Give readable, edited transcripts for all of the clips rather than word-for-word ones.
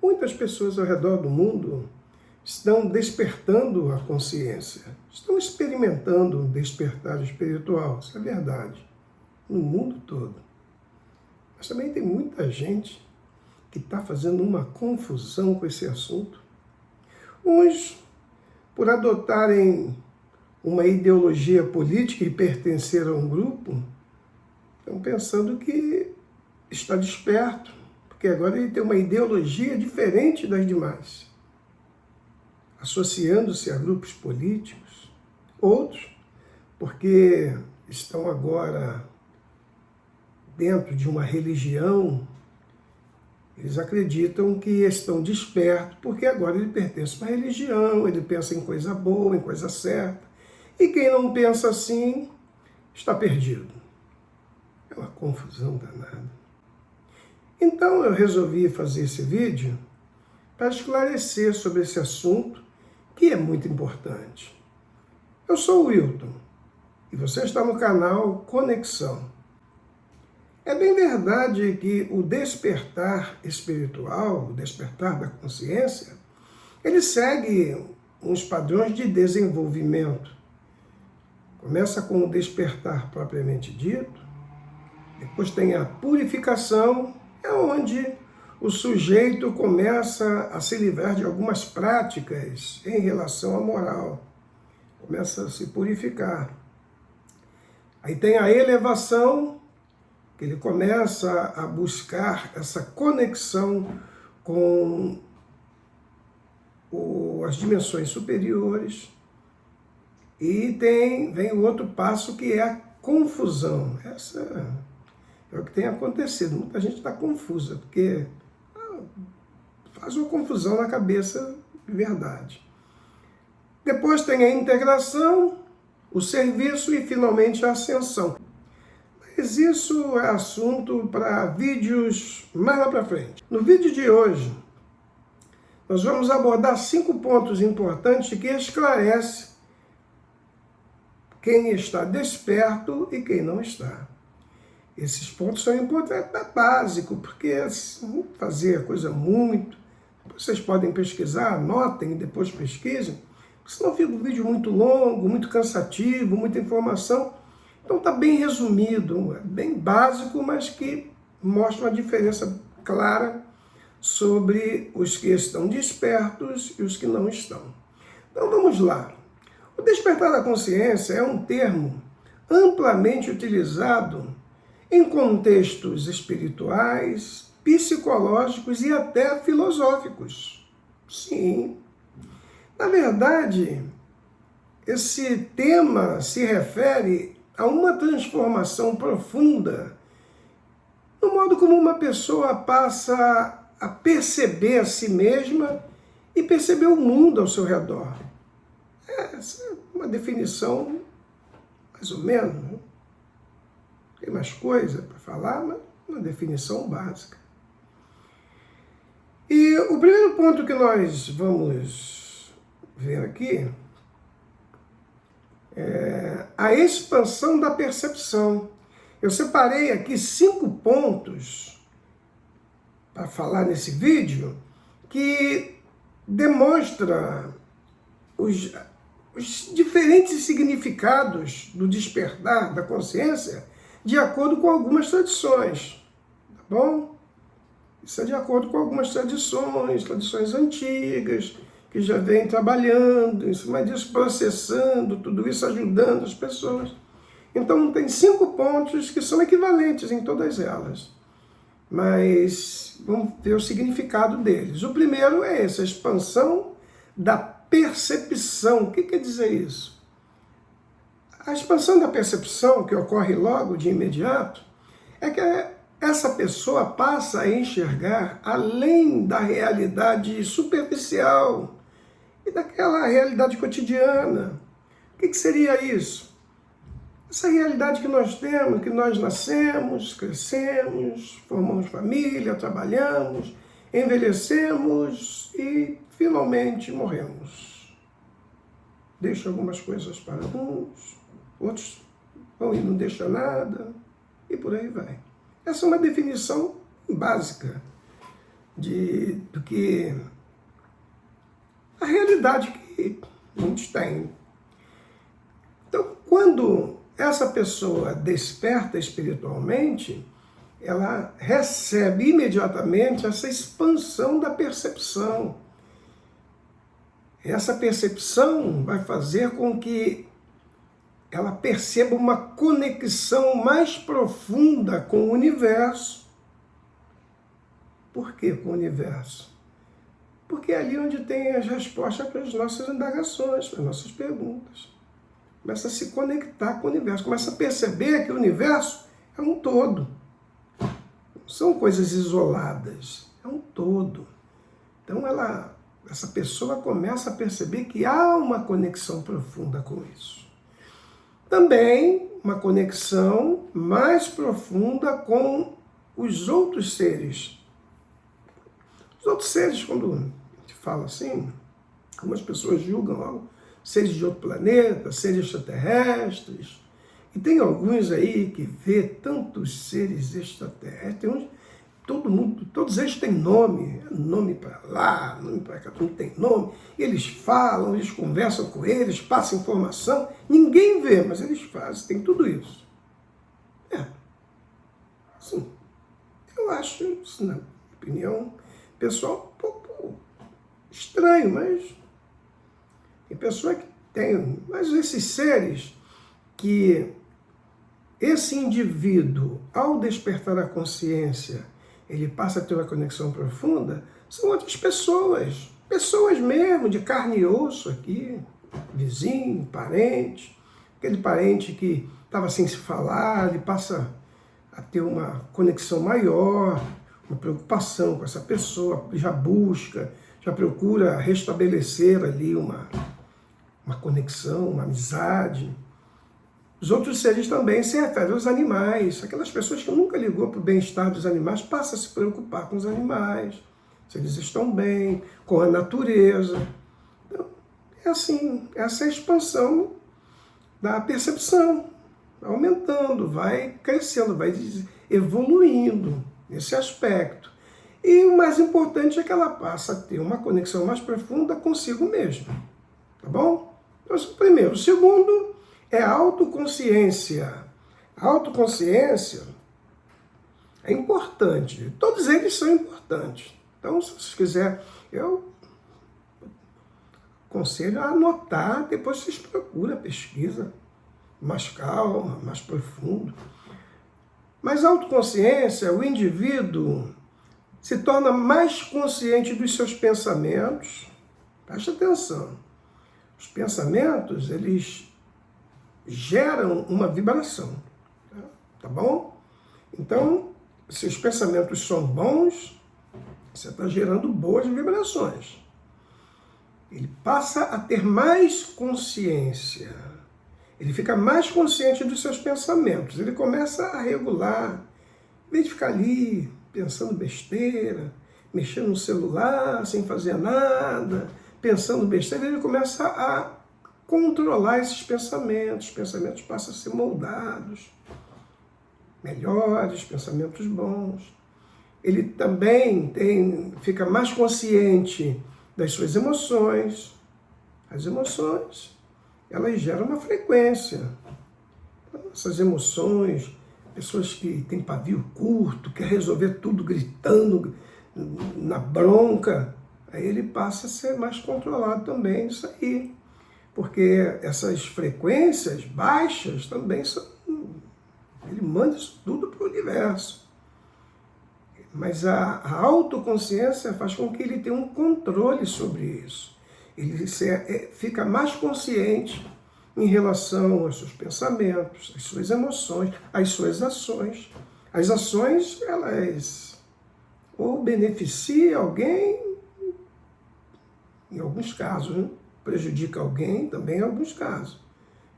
Muitas pessoas ao redor do mundo estão despertando a consciência, estão experimentando um despertar espiritual, isso é verdade, no mundo todo. Mas também tem muita gente que está fazendo uma confusão com esse assunto. Uns, por adotarem uma ideologia política e pertencer a um grupo, estão pensando que está desperto, porque agora ele tem uma ideologia diferente das demais, associando-se a grupos políticos. Outros, porque estão agora dentro de uma religião, eles acreditam que estão despertos, porque agora ele pertence a uma religião, ele pensa em coisa boa, em coisa certa. E quem não pensa assim, está perdido. É uma confusão danada. Então eu resolvi fazer esse vídeo para esclarecer sobre esse assunto, que é muito importante. Eu sou o Wilton, e você está no canal Conexão. É bem verdade que o despertar espiritual, o despertar da consciência, ele segue uns padrões de desenvolvimento. Começa com o despertar propriamente dito, depois tem a purificação, é onde o sujeito começa a se livrar de algumas práticas em relação à moral, começa a se purificar. Aí tem a elevação, que ele começa a buscar essa conexão com as dimensões superiores. E vem o outro passo, que é a confusão. Essa é o que tem acontecido. Muita gente está confusa, porque faz uma confusão na cabeça de verdade. Depois tem a integração, o serviço e, finalmente, a ascensão. Mas isso é assunto para vídeos mais lá para frente. No vídeo de hoje, nós vamos abordar 5 pontos importantes que esclarecem quem está desperto e quem não está. Esses pontos são importantes, é básico, porque fazer coisa muito... Vocês podem pesquisar, anotem e depois pesquisem, senão fica um vídeo muito longo, muito cansativo, muita informação. Então está bem resumido, é bem básico, mas que mostra uma diferença clara sobre os que estão despertos e os que não estão. Então vamos lá. O despertar da consciência é um termo amplamente utilizado em contextos espirituais, psicológicos e até filosóficos. Sim. Na verdade, esse tema se refere a uma transformação profunda no modo como uma pessoa passa a perceber a si mesma e perceber o mundo ao seu redor. Essa é uma definição, mais ou menos, né? Tem mais coisa para falar, mas uma definição básica. E o primeiro ponto que nós vamos ver aqui é a expansão da percepção. Eu separei aqui 5 pontos para falar nesse vídeo que demonstra os diferentes significados do despertar da consciência de acordo com algumas tradições, tá bom? Isso é de acordo com algumas tradições antigas, que já vêm trabalhando em cima disso, processando tudo isso, ajudando as pessoas. Então tem 5 pontos que são equivalentes em todas elas, mas vamos ver o significado deles. O primeiro é essa, a expansão da percepção. O que quer dizer isso? A expansão da percepção, que ocorre logo de imediato, é que essa pessoa passa a enxergar além da realidade superficial e daquela realidade cotidiana. O que seria isso? Essa realidade que nós temos, que nós nascemos, crescemos, formamos família, trabalhamos, envelhecemos e finalmente morremos. Deixa algumas coisas para uns, outros vão e não deixam nada, e por aí vai. Essa é uma definição básica do que a realidade que muitos têm. Então, quando essa pessoa desperta espiritualmente, ela recebe imediatamente essa expansão da percepção. Essa percepção vai fazer com que ela perceba uma conexão mais profunda com o universo. Por que com o universo? Porque é ali onde tem as respostas para as nossas indagações, para as nossas perguntas. Começa a se conectar com o universo, começa a perceber que o universo é um todo. Não são coisas isoladas, é um todo. Então essa pessoa começa a perceber que há uma conexão profunda com isso. Também uma conexão mais profunda com os outros seres. Os outros seres, quando a gente fala assim, algumas pessoas julgam logo seres de outro planeta, seres extraterrestres. E tem alguns aí que vê tantos seres extraterrestres. Tem uns, todos eles têm nome. Nome para lá, nome para cá, tudo tem nome. Eles falam, eles conversam com eles, passam informação. Ninguém vê, mas eles fazem, tem tudo isso. Assim, eu acho, isso, na opinião pessoal, um pouco estranho, mas tem pessoa que tem. Mas esses seres que esse indivíduo, ao despertar a consciência, ele passa a ter uma conexão profunda, são outras pessoas. Pessoas mesmo, de carne e osso aqui, vizinho, parente. Aquele parente que estava sem se falar, ele passa a ter uma conexão maior, uma preocupação com essa pessoa, já busca, já procura restabelecer ali uma conexão, uma amizade. Os outros seres também se referem aos animais. Aquelas pessoas que nunca ligou para o bem-estar dos animais passam a se preocupar com os animais, se eles estão bem, com a natureza. Então, é assim, essa é a expansão da percepção, aumentando, vai crescendo, vai evoluindo nesse aspecto. E o mais importante é que ela passa a ter uma conexão mais profunda consigo mesma. Tá bom? Então, esse é o primeiro. O segundo é a autoconsciência. A autoconsciência é importante. Todos eles são importantes. Então, se vocês quiserem, eu aconselho a anotar, depois vocês procuram, pesquisa mais calma, mais profundo. Mas a autoconsciência, o indivíduo se torna mais consciente dos seus pensamentos. Preste atenção. Os pensamentos, eles geram uma vibração. Tá bom? Então, se os pensamentos são bons, você está gerando boas vibrações. Ele passa a ter mais consciência. Ele fica mais consciente dos seus pensamentos. Ele começa a regular. Em vez de ficar ali pensando besteira, mexendo no celular sem fazer nada, pensando besteira, ele começa a controlar esses pensamentos. Os pensamentos passam a ser moldados, melhores, pensamentos bons. Ele também fica mais consciente das suas emoções. As emoções, elas geram uma frequência. Então, essas emoções, pessoas que têm pavio curto, quer resolver tudo gritando, na bronca, aí ele passa a ser mais controlado também nisso aí. Porque essas frequências baixas também são... Ele manda isso tudo para o universo. Mas a autoconsciência faz com que ele tenha um controle sobre isso. Ele fica mais consciente em relação aos seus pensamentos, às suas emoções, às suas ações. As ações, elas ou beneficiam alguém, em alguns casos, né? Prejudica alguém também em alguns casos.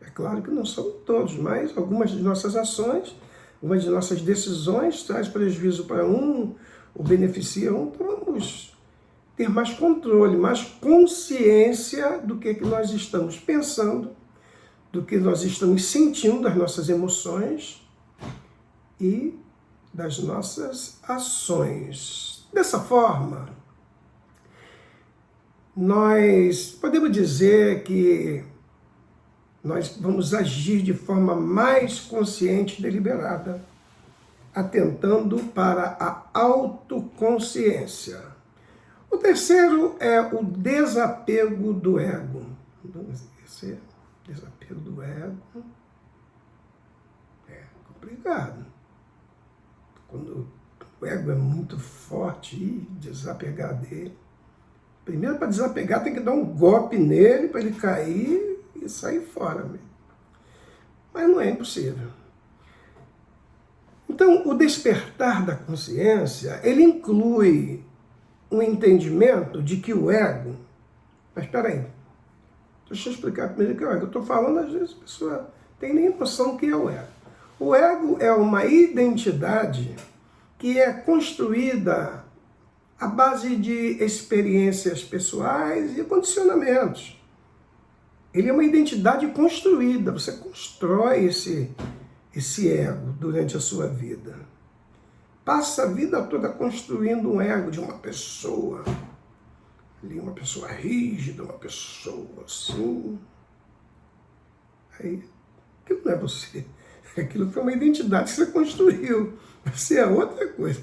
É claro que não são todos, mas algumas de nossas ações, algumas de nossas decisões traz prejuízo para um ou beneficia um, então vamos ter mais controle, mais consciência do que nós estamos pensando, do que nós estamos sentindo, das nossas emoções e das nossas ações. Dessa forma, nós podemos dizer que nós vamos agir de forma mais consciente e deliberada, atentando para a autoconsciência. O terceiro é o desapego do ego. Esse desapego do ego é complicado. Quando o ego é muito forte e desapegar dele, primeiro, para desapegar, tem que dar um golpe nele para ele cair e sair fora mesmo. Mas não é impossível. Então, o despertar da consciência, ele inclui um entendimento de que o ego... Mas espera aí, deixa eu explicar primeiro o que é o ego. Eu estou falando, às vezes a pessoa tem nem noção do que é o ego. O ego é uma identidade que é construída à base de experiências pessoais e condicionamentos. Ele é uma identidade construída, você constrói esse ego durante a sua vida. Passa a vida toda construindo um ego de uma pessoa, ali uma pessoa rígida, uma pessoa assim. Aí, aquilo não é você. Aquilo foi uma identidade que você construiu. Você é outra coisa.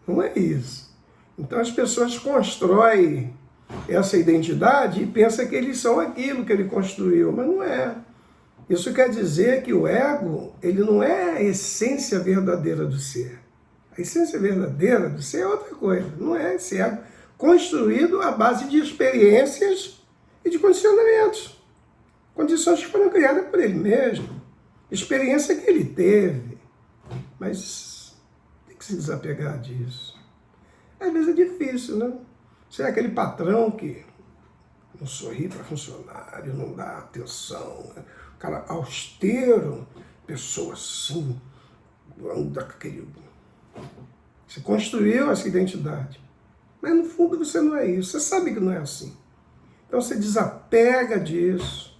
Não é isso. Então as pessoas constroem essa identidade e pensam que eles são aquilo que ele construiu, mas não é. Isso quer dizer que o ego, ele não é a essência verdadeira do ser. A essência verdadeira do ser é outra coisa. Não é esse ego construído à base de experiências e de condicionamentos. Condições que foram criadas por ele mesmo. Experiência que ele teve. Mas tem que se desapegar disso. Às vezes é difícil, né? Você é aquele patrão que não sorri para funcionário, não dá atenção, né? Cara austero, pessoa assim, anda com aquele... Você construiu essa identidade. Mas no fundo você não é isso, você sabe que não é assim. Então você desapega disso.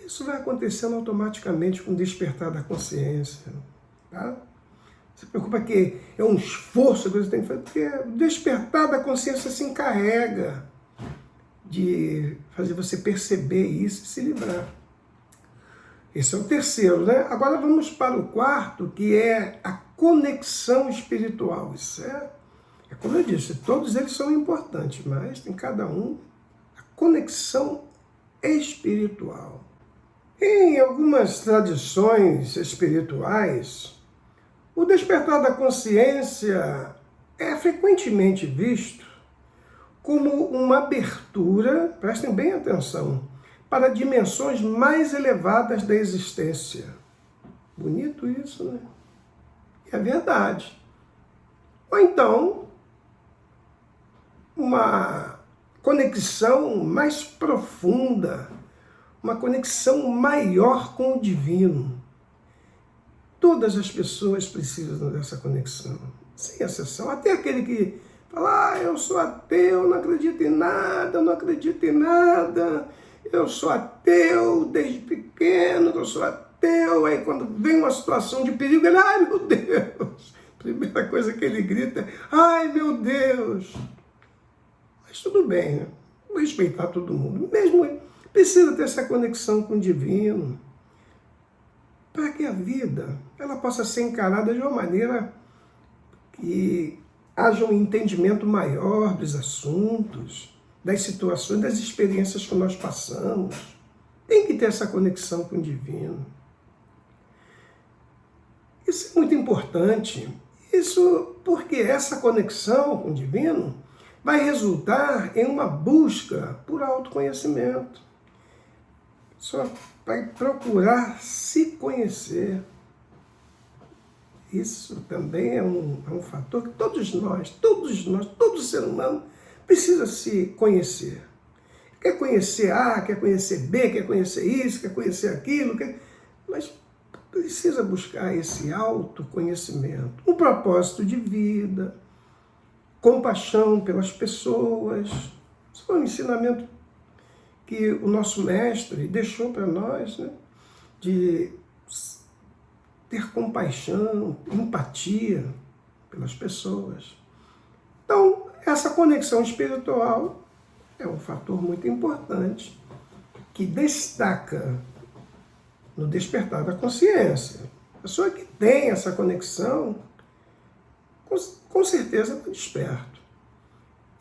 Isso vai acontecendo automaticamente com o despertar da consciência. Tá? Se preocupa que é um esforço que você tem que fazer, porque o despertar da consciência se encarrega de fazer você perceber isso e se livrar. Esse é o terceiro, né? Agora vamos para o quarto, que é a conexão espiritual. Isso é como eu disse, todos eles são importantes, mas tem cada um a conexão espiritual. Em algumas tradições espirituais, o despertar da consciência é frequentemente visto como uma abertura, prestem bem atenção, para dimensões mais elevadas da existência. Bonito isso, né? É verdade. Ou então, uma conexão mais profunda, uma conexão maior com o divino. Todas as pessoas precisam dessa conexão, sem exceção. Até aquele que fala, eu sou ateu, não acredito em nada, não acredito em nada, eu sou ateu desde pequeno, eu sou ateu. Aí quando vem uma situação de perigo, ele, ai meu Deus, primeira coisa que ele grita é, ai meu Deus. Mas tudo bem, né? Vou respeitar todo mundo. Mesmo precisa ter essa conexão com o divino, para que a vida ela possa ser encarada de uma maneira que haja um entendimento maior dos assuntos, das situações, das experiências que nós passamos. Tem que ter essa conexão com o divino. Isso é muito importante. Isso porque essa conexão com o divino vai resultar em uma busca por autoconhecimento. Só vai procurar se conhecer. Isso também é um fator que todos nós, todo ser humano precisa se conhecer. Quer conhecer A, quer conhecer B, quer conhecer isso, quer conhecer aquilo, mas precisa buscar esse autoconhecimento, um propósito de vida, compaixão pelas pessoas. Isso foi um ensinamento que o nosso mestre deixou para nós, né? De ter compaixão, empatia pelas pessoas. Então, essa conexão espiritual é um fator muito importante que destaca no despertar da consciência. A pessoa que tem essa conexão, com certeza está desperto.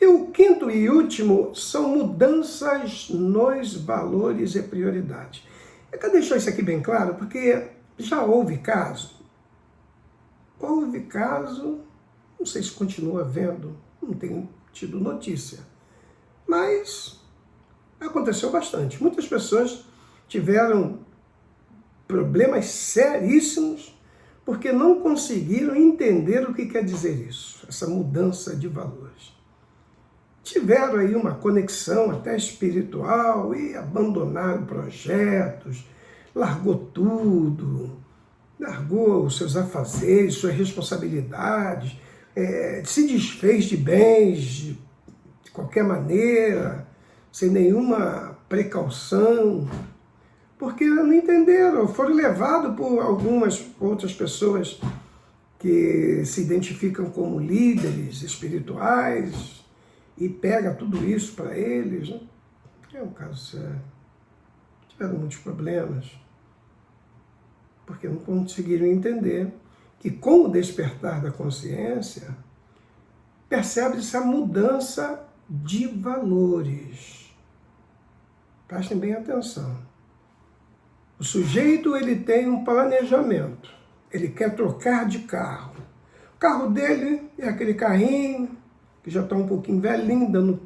E o quinto e último são mudanças nos valores e prioridades. Eu quero deixar isso aqui bem claro, porque já houve caso. Houve caso, não sei se continua havendo, não tenho tido notícia. Mas aconteceu bastante. Muitas pessoas tiveram problemas seríssimos porque não conseguiram entender o que quer dizer isso, essa mudança de valores. Tiveram aí uma conexão até espiritual e abandonaram projetos, largou tudo, largou os seus afazeres, suas responsabilidades, se desfez de bens de qualquer maneira, sem nenhuma precaução, porque não entenderam, foram levados por algumas outras pessoas que se identificam como líderes espirituais e pega tudo isso para eles. É um caso sério. Tiveram muitos problemas, porque não conseguiram entender que com o despertar da consciência, percebe-se a mudança de valores. Prestem bem atenção. O sujeito ele tem um planejamento, ele quer trocar de carro. O carro dele é aquele carrinho que já está um pouquinho velhinho, dando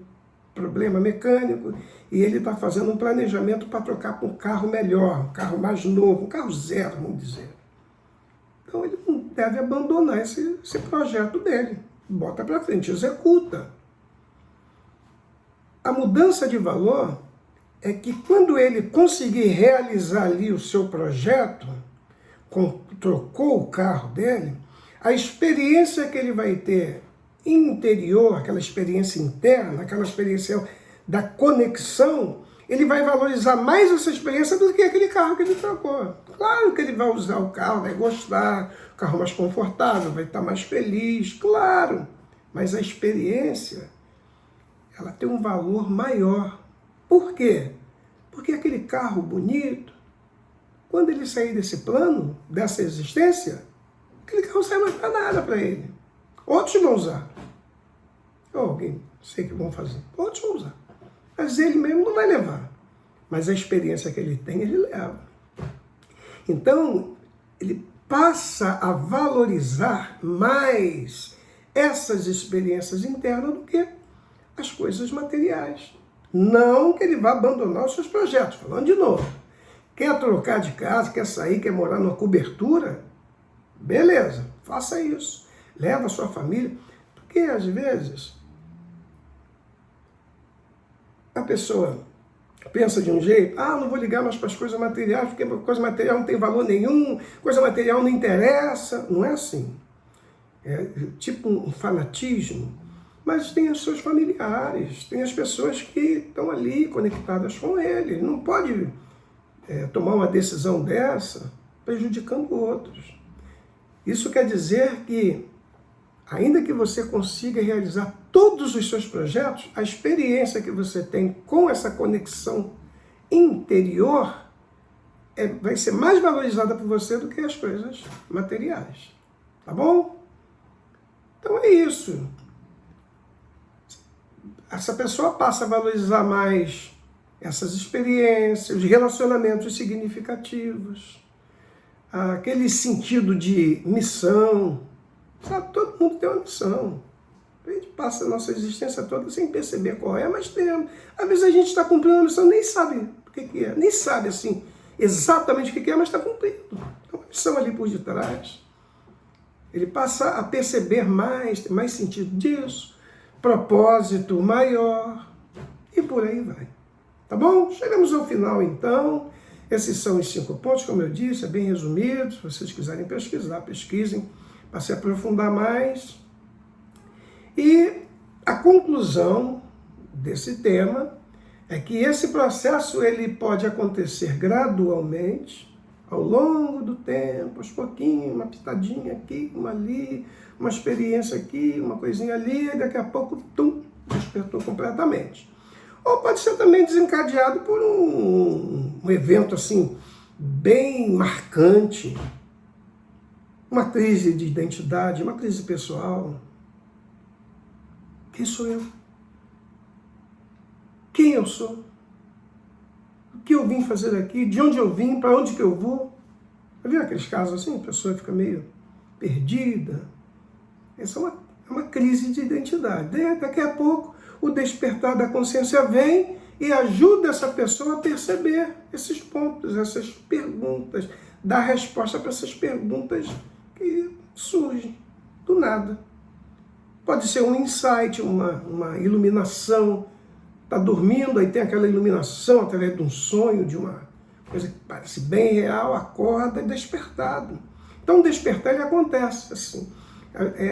problema mecânico, e ele está fazendo um planejamento para trocar para um carro melhor, um carro mais novo, um carro zero, vamos dizer. Então ele não deve abandonar esse projeto dele, bota para frente, executa. A mudança de valor é que quando ele conseguir realizar ali o seu projeto, trocou o carro dele, a experiência que ele vai ter interior, aquela experiência interna, aquela experiência da conexão, ele vai valorizar mais essa experiência do que aquele carro que ele trocou. Claro que ele vai usar o carro, vai gostar, o carro mais confortável, vai estar mais feliz, claro, mas a experiência, ela tem um valor maior. Por quê? Porque aquele carro bonito, quando ele sair desse plano, dessa existência, aquele carro não sai mais para nada para ele. Outros vão usar. Ou alguém, sei que vão fazer. Outros vão usar. Mas ele mesmo não vai levar. Mas a experiência que ele tem, ele leva. Então, ele passa a valorizar mais essas experiências internas do que as coisas materiais. Não que ele vá abandonar os seus projetos, falando de novo. Quer trocar de casa, quer sair, quer morar numa cobertura? Beleza, faça isso. Leva a sua família. Porque, às vezes, a pessoa pensa de um jeito, não vou ligar mais para as coisas materiais, porque coisa material não tem valor nenhum, coisa material não interessa. Não é assim. É tipo um fanatismo. Mas tem os seus familiares, tem as pessoas que estão ali conectadas com ele. Não pode tomar uma decisão dessa prejudicando outros. Isso quer dizer que, ainda que você consiga realizar todos os seus projetos, a experiência que você tem com essa conexão interior vai ser mais valorizada por você do que as coisas materiais. Tá bom? Então é isso. Essa pessoa passa a valorizar mais essas experiências, os relacionamentos significativos, aquele sentido de missão. Sabe, todo mundo tem uma missão. A gente passa a nossa existência toda sem perceber qual é, mas tem. Às vezes a gente está cumprindo uma missão, nem sabe o que é, nem sabe assim exatamente o que é, mas está cumprindo. Tem uma missão ali por detrás. Ele passa a perceber mais, tem mais sentido disso, propósito maior, e por aí vai. Tá bom? Chegamos ao final, então. Esses são os 5 pontos, como eu disse, é bem resumido. Se vocês quiserem pesquisar, pesquisem, para se aprofundar mais. E a conclusão desse tema é que esse processo ele pode acontecer gradualmente, ao longo do tempo, aos pouquinhos, uma pitadinha aqui, uma ali, uma experiência aqui, uma coisinha ali, e daqui a pouco, tum, despertou completamente. Ou pode ser também desencadeado por um evento assim, bem marcante, uma crise de identidade, uma crise pessoal. Quem sou eu? Quem eu sou? O que eu vim fazer aqui? De onde eu vim? Para onde que eu vou? Já viu aqueles casos assim? A pessoa fica meio perdida. Essa é uma crise de identidade. Daqui a pouco, o despertar da consciência vem e ajuda essa pessoa a perceber esses pontos, essas perguntas, dar resposta para essas perguntas que surgem do nada. Pode ser um insight, uma iluminação. Está dormindo, aí tem aquela iluminação através de um sonho, de uma coisa que parece bem real, acorda e despertado. Então o despertar ele acontece assim.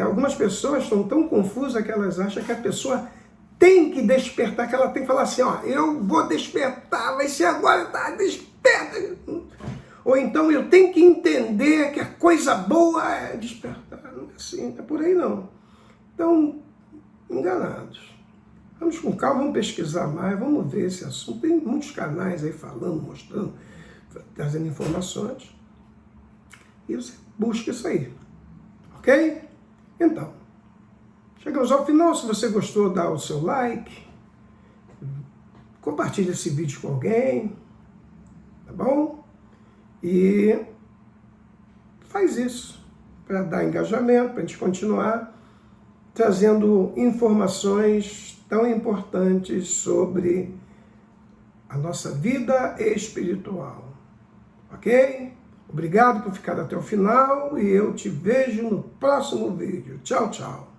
Algumas pessoas estão tão confusas que elas acham que a pessoa tem que despertar, que ela tem que falar assim, ó, eu vou despertar, vai ser agora, tá, desperta. Ou então eu tenho que entender que a coisa boa é despertar. Não é assim, é por aí não. Então, enganados. Vamos com calma, vamos pesquisar mais, vamos ver esse assunto. Tem muitos canais aí falando, mostrando, trazendo informações. E você busca isso aí. Ok? Então, chegamos ao final. Se você gostou, dá o seu like. Compartilhe esse vídeo com alguém. Tá bom? E faz isso para dar engajamento, para a gente continuar trazendo informações tão importantes sobre a nossa vida espiritual. Ok? Obrigado por ficar até o final e eu te vejo no próximo vídeo. Tchau, tchau.